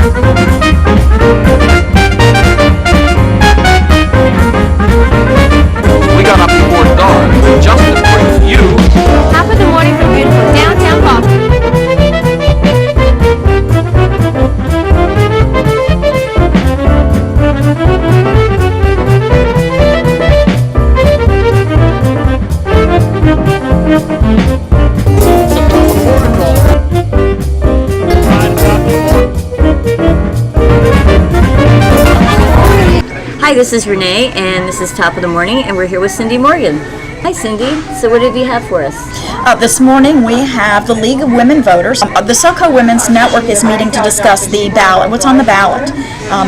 We got up before dawn just to bring you Top of the morning from beautiful downtown Boston. Hi, this is Renee, and this is Top of the Morning, and we're here with Cindy Morgan. Hi, Cindy. So what did you have for us? This morning we have the League of Women Voters. The SoCo Women's Network is meeting to discuss the ballot, what's on the ballot.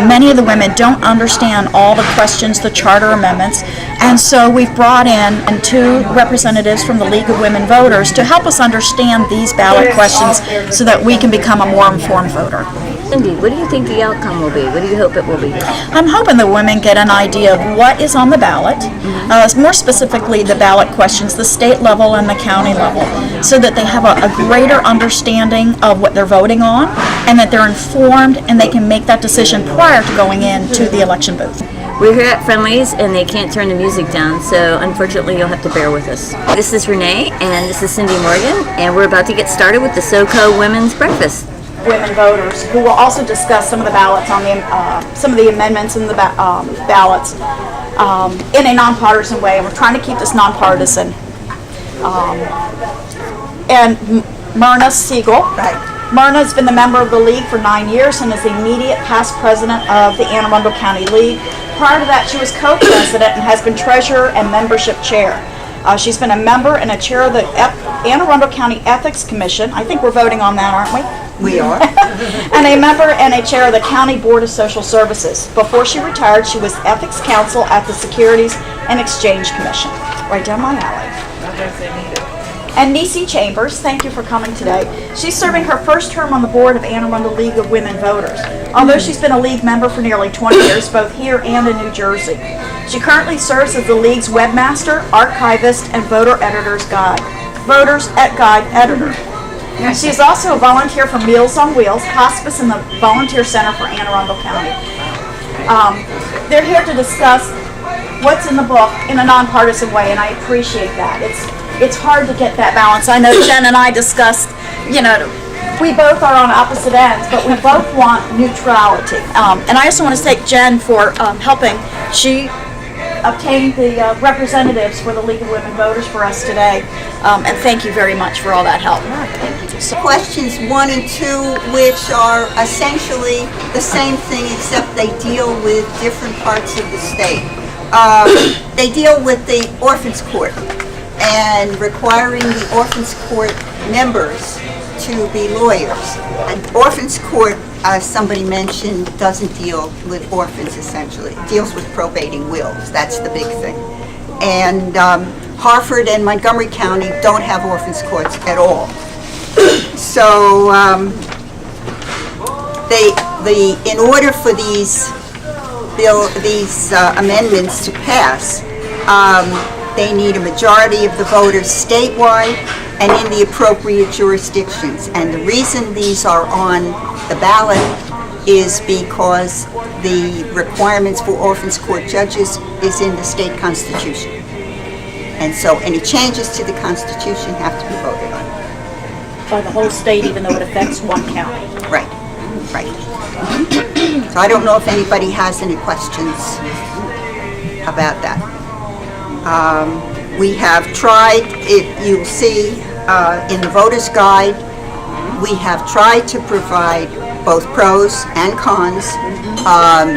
Many of the women don't understand all the questions, the charter amendments, and so we've brought in two representatives from the League of Women Voters to help us understand these ballot questions so that we can become a more informed voter. Cindy, what do you think the outcome will be? What do you hope it will be? I'm hoping the women get an idea of what is on the ballot, more specifically the ballot questions, the state level and the county level, so that they have a greater understanding of what they're voting on and that they're informed and they can make that decision prior to going into the election booth. We're here at Friendly's, and they can't turn the music down, so unfortunately you'll have to bear with us. This is Renee, and this is Cindy Morgan, and we're about to get started with the SoCo Women's Breakfast. Women voters who will also discuss some of the ballots on the some of the amendments in the ballots in a nonpartisan way, and we're trying to keep this nonpartisan. And Myrna Siegel. Right. Myrna's been the member of the League for 9 years and is the immediate past president of the Anne Arundel County League. Prior to that, she was co-president and has been treasurer and membership chair. She's been a member and a chair of the Anne Arundel County Ethics Commission. I think we're voting on that, aren't we? We are. And a member and a chair of the County Board of Social Services. Before she retired, she was Ethics Counsel at the Securities and Exchange Commission. Right down my alley. And Nisi Chambers, thank you for coming today. She's serving her first term on the board of Anne Arundel League of Women Voters. Although she's been a League member for nearly 20 years, both here and in New Jersey. She currently serves as the League's webmaster, archivist, and voter editor's guide. Voters at Guide editor. She is also a volunteer for Meals on Wheels, hospice in the Volunteer Center for Anne Arundel County. They're here to discuss what's in the book in a nonpartisan way, and I appreciate that. It's hard to get that balance. I know Jen and I discussed, we both are on opposite ends, but we both want neutrality. And I also want to thank Jen for helping. She obtained the representatives for the League of Women Voters for us today. And thank you very much for all that help. Thank you. So questions 1 and 2, which are essentially the same thing except they deal with different parts of the state. They deal with the Orphans Court and requiring the Orphans Court members to be lawyers. And Orphans Court, as somebody mentioned, doesn't deal with orphans essentially. It deals with probating wills. That's the big thing. And Harford and Montgomery County don't have orphans courts at all. So in order for these amendments to pass, they need a majority of the voters statewide and in the appropriate jurisdictions. And the reason these are on the ballot is because the requirements for orphans court judges is in the state constitution. And so any changes to the constitution have to be voted on. By the whole state, even though it affects one county. Right. So I don't know if anybody has any questions about that. We have tried, you'll see in the voter's guide, we have tried to provide both pros and cons,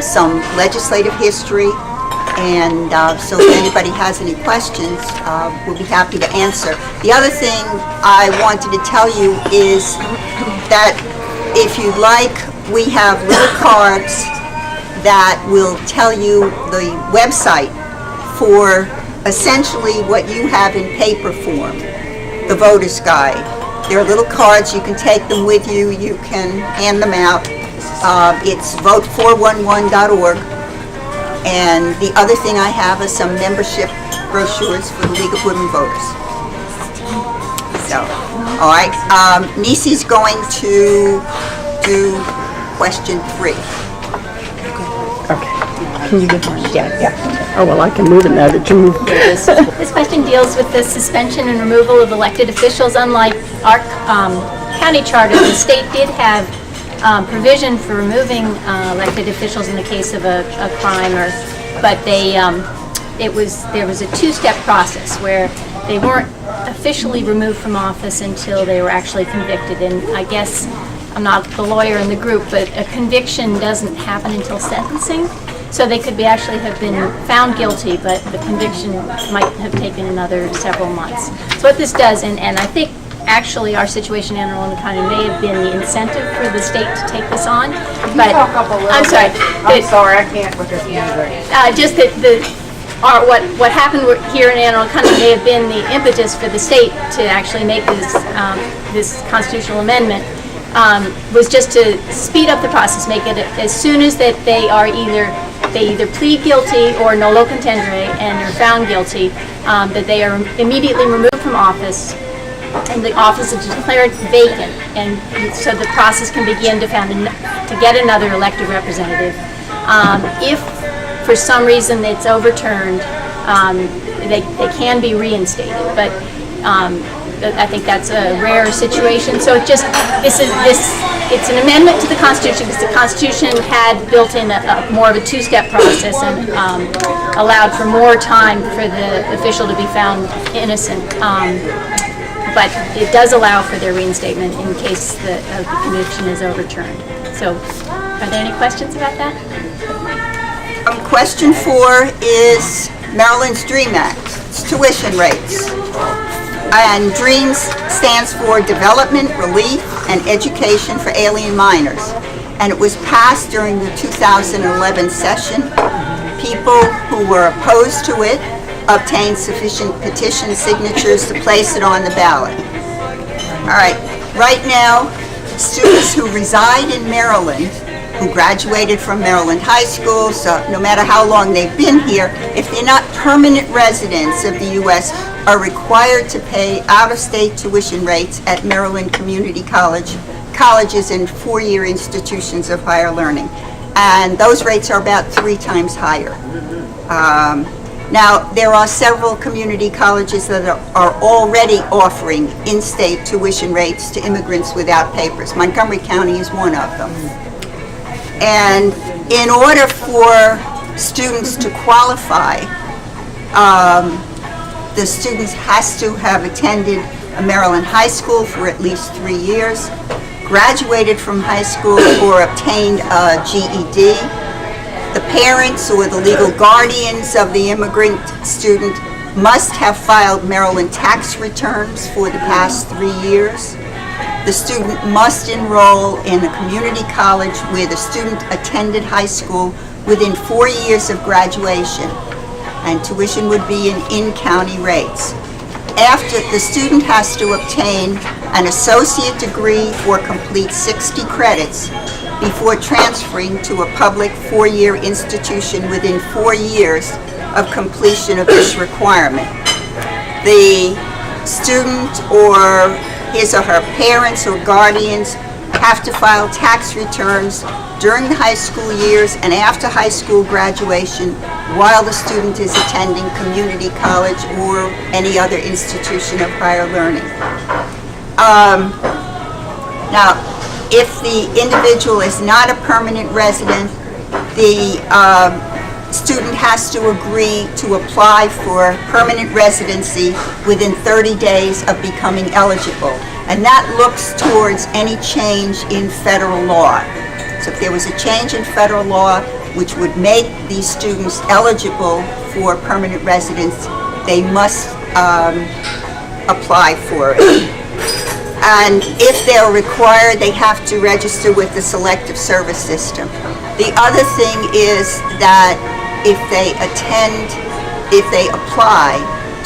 some legislative history, and so if anybody has any questions, we'll be happy to answer. The other thing I wanted to tell you is that if you'd like, we have little cards that will tell you the website for essentially what you have in paper form, the voter's guide. There are little cards, you can take them with you, you can hand them out. It's vote411.org. And the other thing I have is some membership brochures for the League of Women Voters. So, all right, Nisi's going to do question 3. Can you give one? Yeah. Oh, well, I can move it now that you moved. This question deals with the suspension and removal of elected officials. Unlike our county charter, the state did have provision for removing elected officials in the case of a crime, but there was a 2-step process where they weren't officially removed from office until they were actually convicted. And I guess I'm not the lawyer in the group, but a conviction doesn't happen until sentencing. So they could actually have been found guilty, but the conviction might have taken another several months. So what this does, and I think actually our situation in Anne Arundel County may have been the incentive for the state to take this on. But I'm sorry. I'm sorry, I can't with this music. Just that what happened here in Anne Arundel County may have been the impetus for the state to actually make this constitutional amendment. Was just to speed up the process, make it as soon as that they either plead guilty or nolo contendere and are found guilty, that they are immediately removed from office and the office is declared vacant, and so the process can begin to get another elected representative. If for some reason it's overturned, they can be reinstated, but I think that's a rare situation. So it's an amendment to the Constitution, because the Constitution had built in more of a 2-step process and allowed for more time for the official to be found innocent. But it does allow for their reinstatement in case the conviction is overturned. So, are there any questions about that? Question 4 is Maryland's DREAM Act. It's tuition rates. And DREAMS stands for Development, Relief, and Education for Alien Minors. And it was passed during the 2011 session. People who were opposed to it obtained sufficient petition signatures to place it on the ballot. All right, right now, students who reside in Maryland, who graduated from Maryland High School, so no matter how long they've been here, if they're not permanent residents of the U.S., are required to pay out-of-state tuition rates at Maryland Community colleges and 4-year institutions of higher learning. And those rates are about 3 times higher. Now, there are several community colleges that are already offering in-state tuition rates to immigrants without papers. Montgomery County is one of them. And in order for students to qualify, the students has to have attended a Maryland high school for at least 3 years, graduated from high school, or obtained a GED. The parents or the legal guardians of the immigrant student must have filed Maryland tax returns for the past 3 years. The student must enroll in a community college where the student attended high school within 4 years of graduation, and tuition would be in county rates. After, the student has to obtain an associate degree or complete 60 credits before transferring to a public 4-year institution within 4 years of completion of this requirement. The student or his or her parents or guardians have to file tax returns during the high school years and after high school graduation while the student is attending community college or any other institution of higher learning. Now, if the individual is not a permanent resident, the student has to agree to apply for permanent residency within 30 days of becoming eligible. And that looks towards any change in federal law. So if there was a change in federal law which would make these students eligible for permanent residence, they must apply for it. And if they're required, they have to register with the Selective Service System. The other thing is that if they apply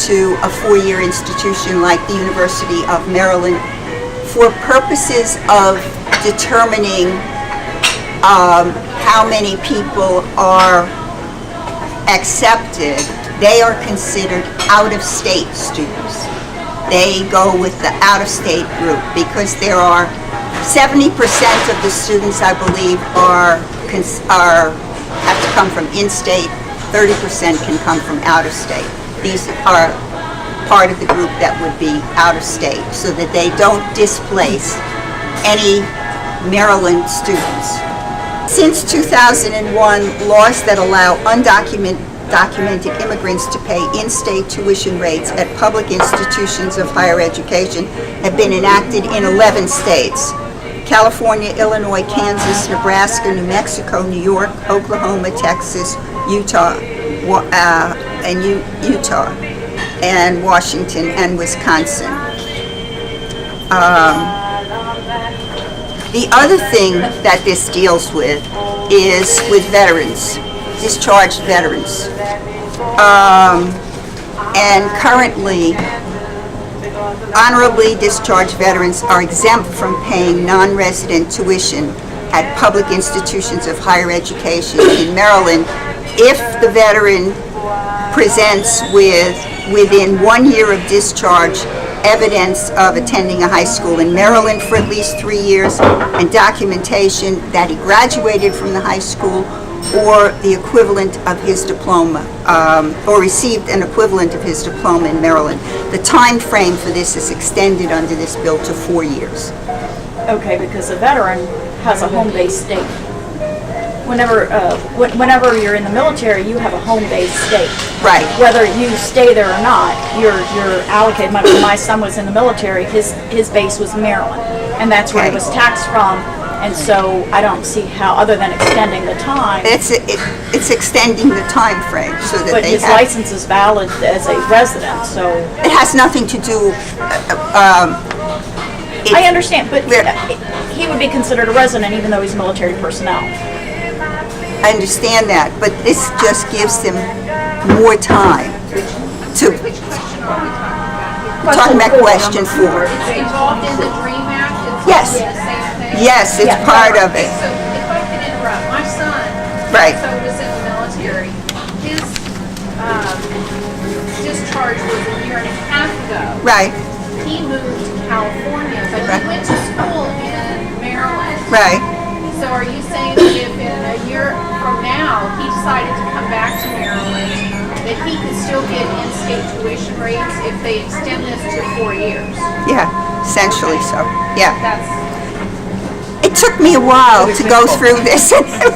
to a 4-year institution like the University of Maryland, for purposes of determining how many people are accepted, they are considered out-of-state students. They go with the out-of-state group because there are 70% of the students, I believe, have to come from in-state. 30% can come from out of state. These are part of the group that would be out of state, so that they don't displace any Maryland students. Since 2001, laws that allow undocumented immigrants to pay in-state tuition rates at public institutions of higher education have been enacted in 11 states: California, Illinois, Kansas, Nebraska, New Mexico, New York, Oklahoma, Texas, Utah, and Washington and Wisconsin. The other thing that this deals with is with veterans, discharged veterans. And currently, honorably discharged veterans are exempt from paying non-resident tuition at public institutions of higher education in Maryland if the veteran presents within 1 year of discharge evidence of attending a high school in Maryland for at least 3 years and documentation that he graduated from the high school or the equivalent of his diploma, or received an equivalent of his diploma in Maryland. The time frame for this is extended under this bill to 4 years. Okay, because a veteran has a home-based state. Whenever you're in the military, you have a home-based state. Right. Whether you stay there or not, you're allocated. When my son was in the military, his base was Maryland, and that's where he was taxed from. And so I don't see how, other than extending the time. It's extending the time frame so that But his license is valid as a resident, so. It has nothing to do. I understand, but he would be considered a resident even though he's military personnel. I understand that, but this just gives them more time to. We're talking about question 4. Involved in the DREAM Act? Yes. Yes, it's part of it. So if I could interrupt, my son, Right. so was in the military. His discharge was a year and a half ago. Right, He moved to California, but Right. he went to school in Maryland. right. So are you saying that if in a year from now he decided to come back to Maryland, that he could still get in-state tuition rates if they extend this to 4 years? Yeah, essentially so. Yeah. That's. It took me a while to go through this. Did he have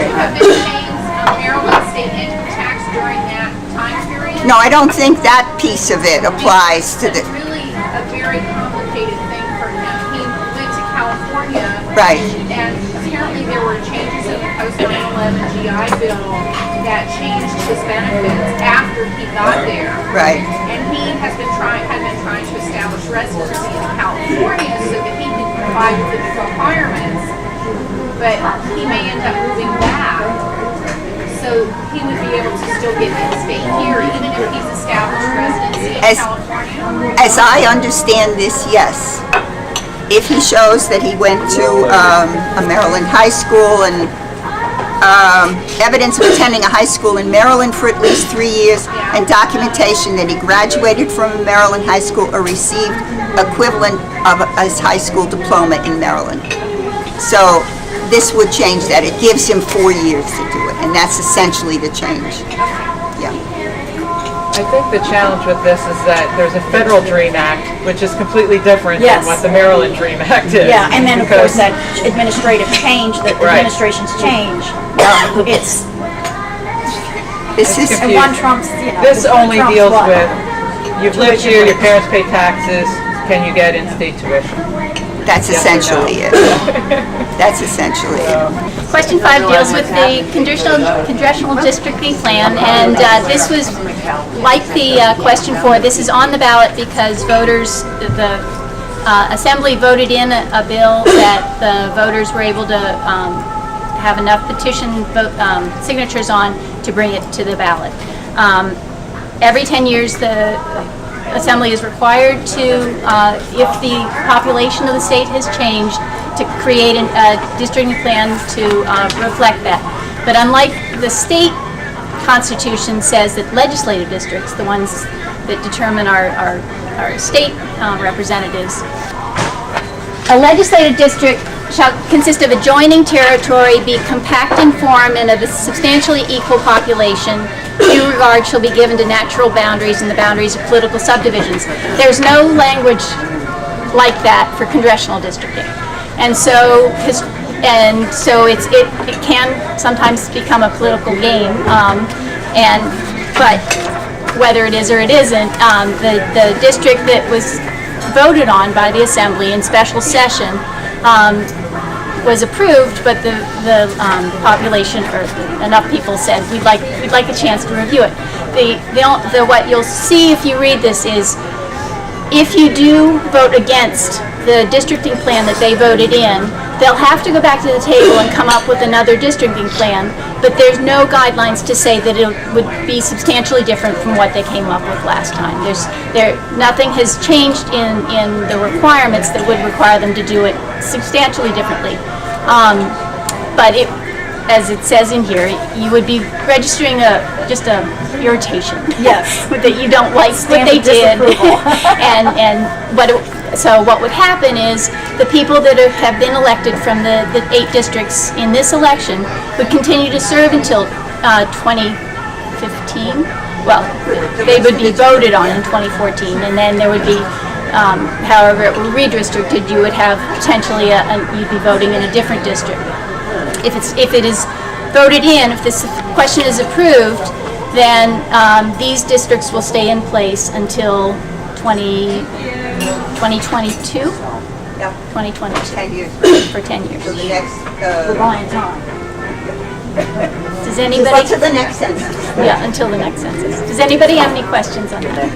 to have been paying Maryland state income tax during that time period? No, I don't think that piece of it applies to the. It's really a very complicated thing for him. He went to California. Right. And apparently there were changes in the post 9/11 GI Bill that changed his benefits after he got there. Right. And he had been trying to establish residency in California so that he could comply with the requirements. But he may end up moving back. So he would be able to still get in-state here, even if he's established residency in California? As I understand this, yes. If he shows that he went to a Maryland high school and evidence of attending a high school in Maryland for at least 3 years and documentation that he graduated from a Maryland high school or received equivalent of his high school diploma in Maryland. So this would change that. It gives him 4 years to do it, and that's essentially the change. Yeah. I think the challenge with this is that there's a federal DREAM Act, which is completely different Yes. than what the Maryland DREAM Act is. Yeah, and then of course Because- that administrative change, that Right. administrations change, it's, This is, and one trumps, you know. This one only trumps deals what? with, you've lived here, your parents pay taxes, can you get in-state tuition? that's essentially it. That's essentially it. Question 5 deals with the congressional districting plan, and this was like the question 4. This is on the ballot because voters, the Assembly voted in a bill that the voters were able to have enough petition signatures on to bring it to the ballot. Every 10 years, the Assembly is required to, if the population of the state has changed, to create a districting plan to reflect that. But unlike the state constitution says that legislative districts, the ones that determine our state representatives, A legislative district shall consist of adjoining territory, be compact in form, and of a substantially equal population. Due regard shall be given to natural boundaries and the boundaries of political subdivisions. There's no language like that for congressional districting. And so it can sometimes become a political game, but whether it is or it isn't, the district that was voted on by the Assembly in special session was approved, but the population, or enough people said, we'd like a chance to review it. What you'll see if you read this is, if you do vote against the districting plan that they voted in, they'll have to go back to the table and come up with another districting plan, but there's no guidelines to say that it would be substantially different from what they came up with last time. Nothing has changed in the requirements that would require them to do it substantially differently. But as it says in here, you would be registering just a irritation. Yes. That you don't like what they did. So what would happen is the people that have been elected from the 8 districts in this election would continue to serve until 2015. Well, they would be voted on in 2014, and then there would be, however it were redistricted, you would have potentially you'd be voting in a different district. If it is voted in, if this question is approved, then these districts will stay in place until 2022? Yeah. 2022. 10 years. For 10 years. So the next, Ryan's on. Does anybody? until the next census. Yeah, until the next census. Does anybody have any questions on that?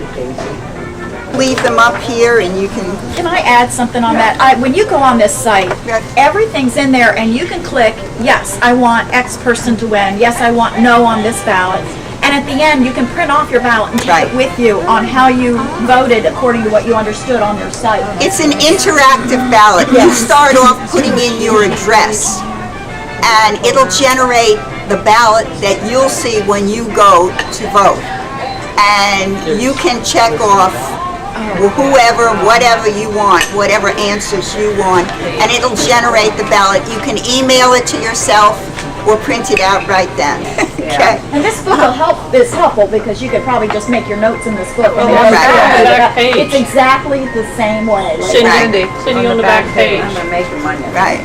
Leave them up here and you can, Can I add something on that? When you go on this site, Yes. everything's in there and you can click, yes, I want X person to win, yes, I want no on this ballot. And at the end, you can print off your ballot and take Right. it with you on how you voted according to what you understood on your site. it's an interactive ballot. You start off putting in your address and it'll generate the ballot that you'll see when you go to vote. And you can check off whoever, whatever you want, whatever answers you want, and it'll generate the ballot. You can email it to yourself or print it out right then. Okay? And this book is helpful because you could probably just make your notes in this book. And Right. On the back page. It's exactly the same way. Right. Sitting on the back page. Right.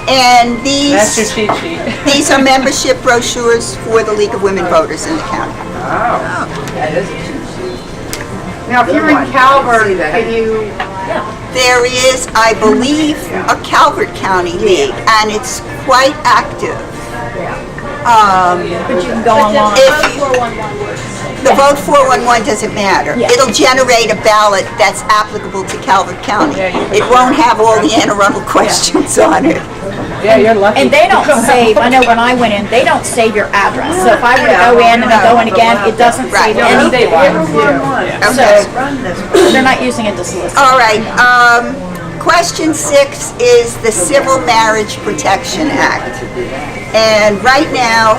And That's your cheat sheet. these are membership brochures for the League of Women Voters in the county. Now, if you're in Calvert, can you, There is, I believe, a Calvert County League, and it's quite active. But you can go online. If the vote 411 doesn't matter. Yeah. It'll generate a ballot that's applicable to Calvert County. It won't have all the Anne Arundel questions on it. Yeah, you're lucky. And they don't save, I know when I went in, they don't save your address. So if I were to go in and then go in again, it doesn't Right. save anything. Okay. They're not using it to solicit. All right. Question 6 is the Civil Marriage Protection Act. And right now,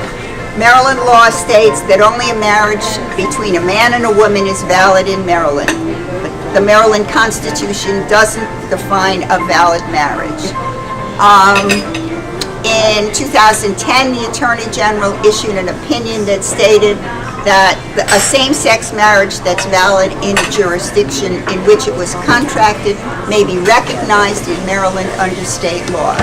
Maryland law states that only a marriage between a man and a woman is valid in Maryland. But the Maryland Constitution doesn't define a valid marriage. In 2010, the Attorney General issued an opinion that stated that a same-sex marriage that's valid in a jurisdiction in which it was contracted may be recognized in Maryland under state law.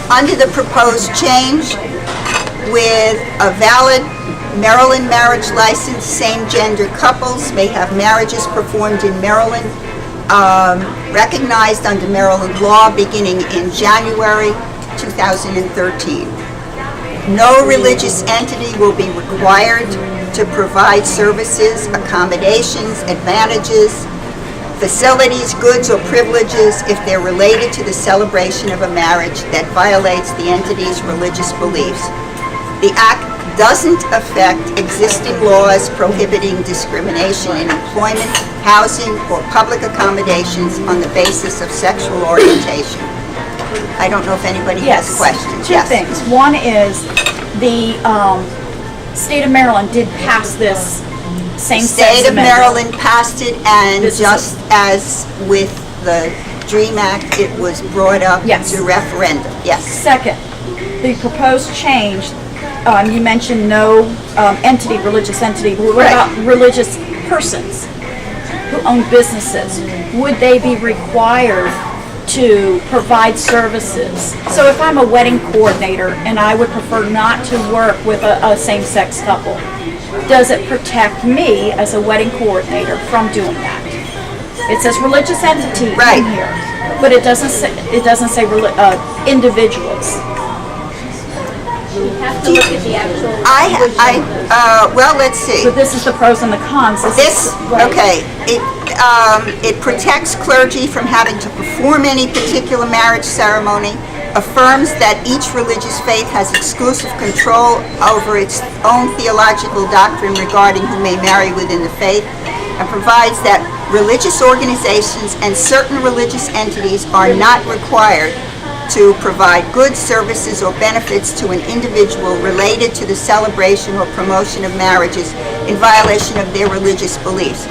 Under the proposed change, with a valid Maryland marriage license, same-gender couples may have marriages performed in Maryland, recognized under Maryland law beginning in January 2013. No religious entity will be required to provide services, accommodations, advantages, facilities, goods, or privileges if they're related to the celebration of a marriage that violates the entity's religious beliefs. The Act doesn't affect existing laws prohibiting discrimination in employment, housing, or public accommodations on the basis of sexual orientation. I don't know if anybody has questions. Two things. One is the state of Maryland did pass this Same-sex State of amendment. Maryland passed it, and This is just as with the DREAM Act, it was brought up Yes. to referendum. Yes. Second, the proposed change, you mentioned no entity, religious entity. What Right. about religious persons who own businesses? Would they be required to provide services? So if I'm a wedding coordinator and I would prefer not to work with a same-sex couple, does it protect me as a wedding coordinator from doing that? It says religious entity Right. in here, but it doesn't say individuals. You have to look at the actual. Well, let's see. So this is the pros and the cons. This, okay, it protects clergy from having to perform any particular marriage ceremony, affirms that each religious faith has exclusive control over its own theological doctrine regarding who may marry within the faith, and provides that religious organizations and certain religious entities are not required to provide goods, services, or benefits to an individual related to the celebration or promotion of marriages in violation of their religious beliefs.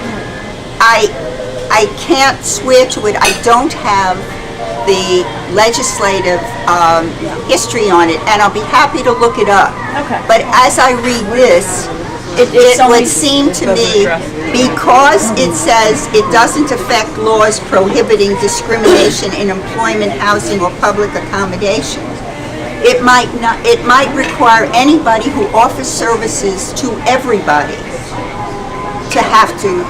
I can't swear to it. I don't have the legislative history on it, and I'll be happy to look it up. Okay. But as I read this, it would seem to me, because it says it doesn't affect laws prohibiting discrimination in employment, housing, or public accommodations, it might require anybody who offers services to everybody to have to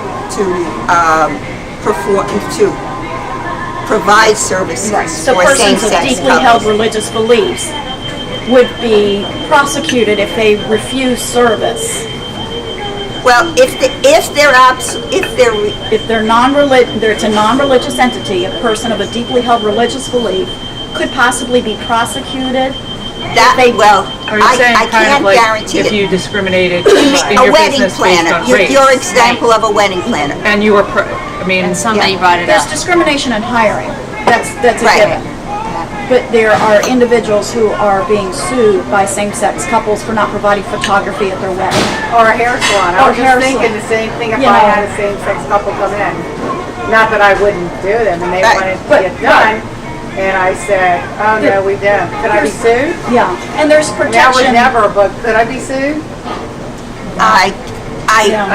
provide services So for persons of same-sex deeply held couples. religious beliefs would be prosecuted if they refuse service. Well, if They're it's a non-religious entity, a person of a deeply held religious belief could possibly be prosecuted. Are you saying I kind can't of like guarantee if it. you discriminated in A your wedding business based planner, on race? your example of a wedding planner. And you were, And somebody brought it There's up. discrimination in hiring. That's a Right. given. But there are individuals who are being sued by same-sex couples for not providing photography at their wedding. Or a hair salon. Or I was hair just thinking salon. the same thing if You I know. had a same-sex couple come in. Not that I wouldn't do them, and they Right. wanted to But- get done. And I said, oh no, we don't. Could I be sued? Yeah, and there's Now would protection. never, but could I be sued?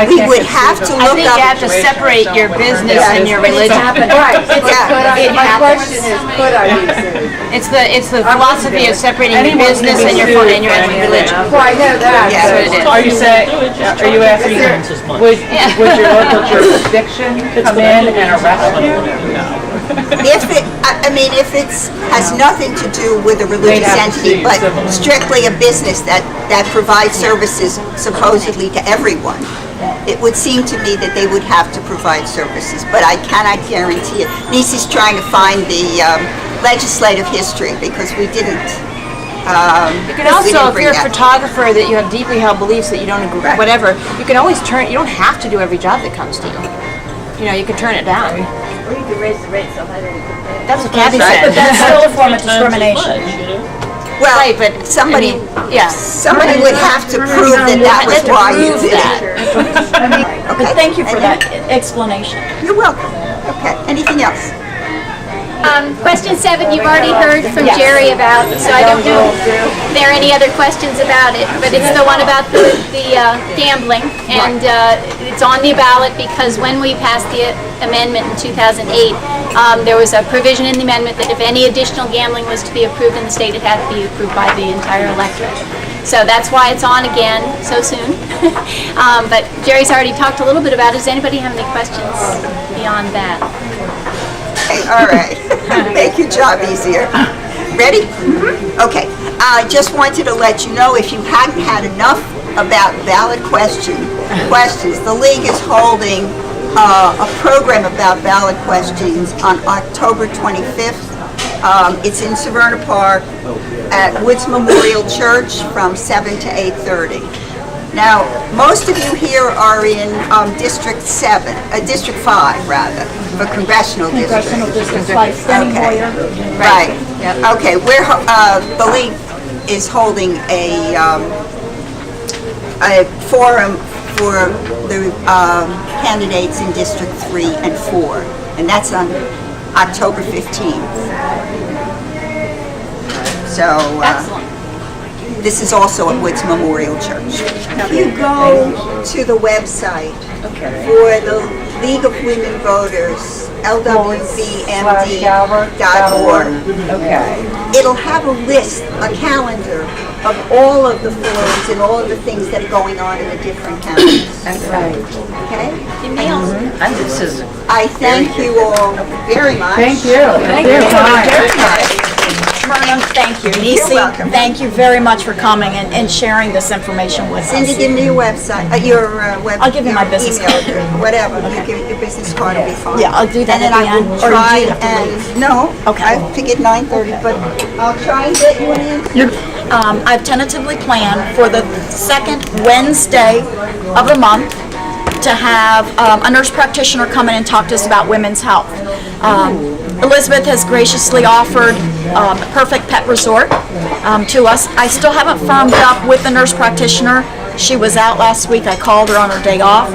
We would have to I look think you have up. to separate your business and your But it's religion. happened. Right. But Yeah. could I, It my happens. question is, could I be sued? It's the philosophy of separating your Anyone can business be and your sued and your for anything. religion. Well, I know that. Yeah. That's what it is. Are you saying, are you asking, would your local jurisdiction come in and arrest you? If it has nothing to do with a religious They'd have to entity, sue but civilly. strictly a business that provides services supposedly to everyone, it would seem to me that they would have to provide services, but I cannot guarantee it. Nisi's trying to find the legislative history, because we didn't. You can also, if you're a photographer that you have deeply held beliefs that you don't agree, Right. whatever, you can always you don't have to do every job that comes to you. You know, you can turn it down. Or you could raise the rate so high that it could pay. That's what Kathy But said. that's still a form of discrimination. Well, Right, but somebody, I mean, yeah. somebody would have to prove that was Let's why you prove did that. it. But Okay. thank you for that explanation. You're welcome. Okay, anything else? Question 7, you've already heard from Jerry about, so I don't know if there are any other questions about it, but it's the one about the gambling, and it's on the ballot because when we passed the amendment in 2008, there was a provision in the amendment that if any additional gambling was to be approved in the state, it had to be approved by the entire electorate. So that's why it's on again so soon. But Jerry's already talked a little bit about it. Does anybody have any questions beyond that? Okay, all right. Make your job easier. Ready? Okay. I just wanted to let you know, if you hadn't had enough about ballot questions, the League is holding a program about ballot questions on October 25th. It's in Severna Park at Woods Memorial Church from 7 to 8:30. Now, most of you here are in District 5, rather, for congressional district. Congressional districts like Steny Okay. Hoyer. Right. Okay. The League is holding a forum for the candidates in District 3 and 4, and that's on October 15th. So this is also at Woods Memorial Church. If you go to the website for the League of Women Voters, lwvmd.org, it'll have a list, a calendar of all of the forums and all of the things that are going on in the different counties. That's right. Okay? And this is I thank you all very much. Thank you. Thank you. Miriam, thank you. Nisi, welcome. thank you very much for coming and sharing this information with Cindy, us. give me your website, I'll give you my your business email card. address, whatever. You give your business card will be fine. Yeah, I'll do that And then at the I will end. Or do try you have to and, leave? no, Okay. I figured 9:30, but I'll try and get you an answer. I've tentatively planned for the second Wednesday of the month to have a nurse practitioner come in and talk to us about women's health. Elizabeth has graciously offered Perfect Pet Resort to us. I still haven't firmed up with the nurse practitioner. She was out last week. I called her on her day off,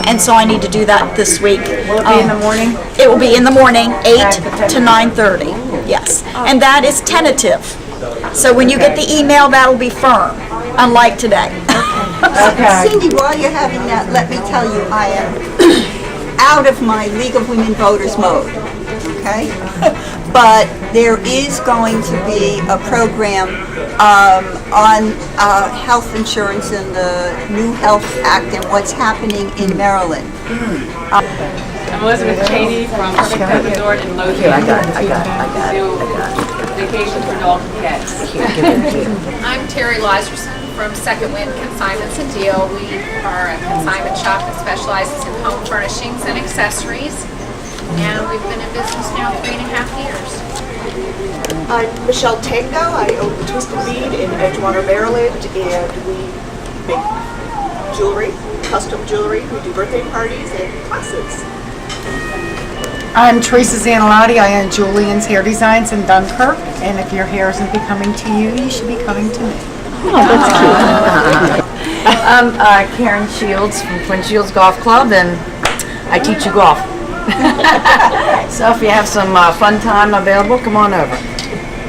and so I need to do that this week. Will it be in the morning? It will be in the morning, 8 to 9:30, yes. And that is tentative. So when you get the email, that'll be firm, unlike today. Okay. Cindy, while you're having that, let me tell you, I am out of my League of Women Voters mode, okay? But there is going to be a program on health insurance and the new Health Act and what's happening in Maryland. I'm Elizabeth Cheney from Perfect Pet Resort in Lothian. I got it. Vacation for dogs and cats. I'm Terry Liserson from Second Wind Consignments and Deal. We are a consignment shop that specializes in home furnishings and accessories. And we've been in business now 3.5 years. I'm Michelle Tango. I own the Twisted Bead in Edgewater, Maryland, and we make jewelry, custom jewelry. We do birthday parties and classes. I'm Teresa Zanilotti. I own Julian's Hair Designs in Dunkirk, and if your hair isn't becoming to you, you should be coming to me. I'm Karen Shields from Twin Shields Golf Club, and I teach you golf. So if you have some fun time available, come on over.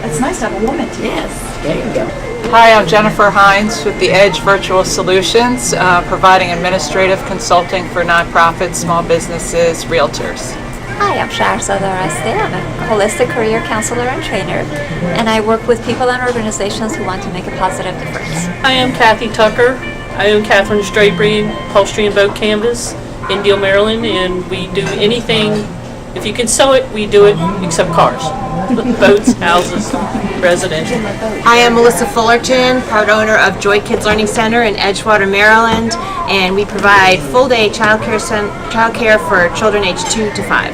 It's nice to have a woman too. Yes, there you go. Hi, I'm Jennifer Hines with the Edge Virtual Solutions, providing administrative consulting for nonprofits, small businesses, realtors. Hi, I'm Shahrzad Arasti. I'm a holistic career counselor and trainer, and I work with people and organizations who want to make a positive difference. I am Kathy Tucker. I own Catherine's Drapery, Upholstery, and Boat Canvas in Deal, Maryland, and we do anything. If you can sew it, we do it, except cars, boats, houses, residential. I am Melissa Fullerton, part owner of Joy Kids Learning Center in Edgewater, Maryland, and we provide full-day childcare for children aged 2 to 5.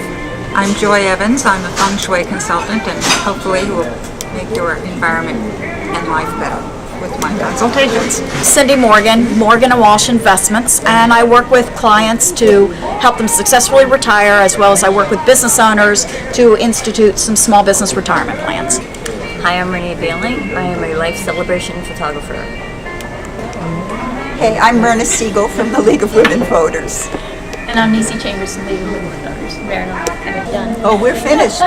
I'm Joy Evans. I'm a feng shui consultant, and hopefully will make your environment and life better with my consultations. Cindy Morgan, Morgan & Walsh Investments, and I work with clients to help them successfully retire, as well as I work with business owners to institute some small business retirement plans. Hi, I'm Renee Bailey. I am a life celebration photographer. Hey, I'm Myrna Siegel from the League of Women Voters. And I'm Nisi Chambers from League of Women Voters. Maryland, and we're done. Oh, we're finished.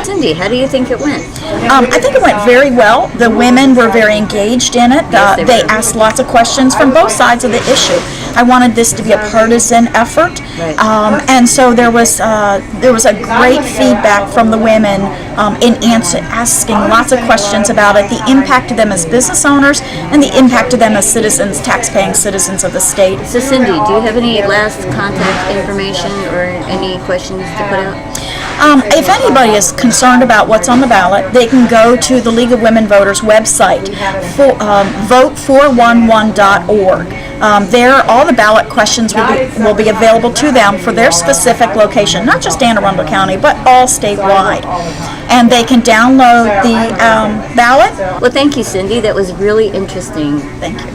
Cindy, how do you think it went? I think it went very well. The women were very engaged in it. They asked lots of questions from both sides of the issue. I wanted this to be a partisan effort, and so there was a great feedback from the women in asking lots of questions about it, the impact to them as business owners, and the impact to them as citizens, tax-paying citizens of the state. So Cindy, do you have any last contact information or any questions to put out? If anybody is concerned about what's on the ballot, they can go to the League of Women Voters website, vote411.org. There, all the ballot questions will be available to them for their specific location, not just Anne Arundel County, but all statewide. And they can download the ballot. Well, thank you, Cindy. That was really interesting. Thank you.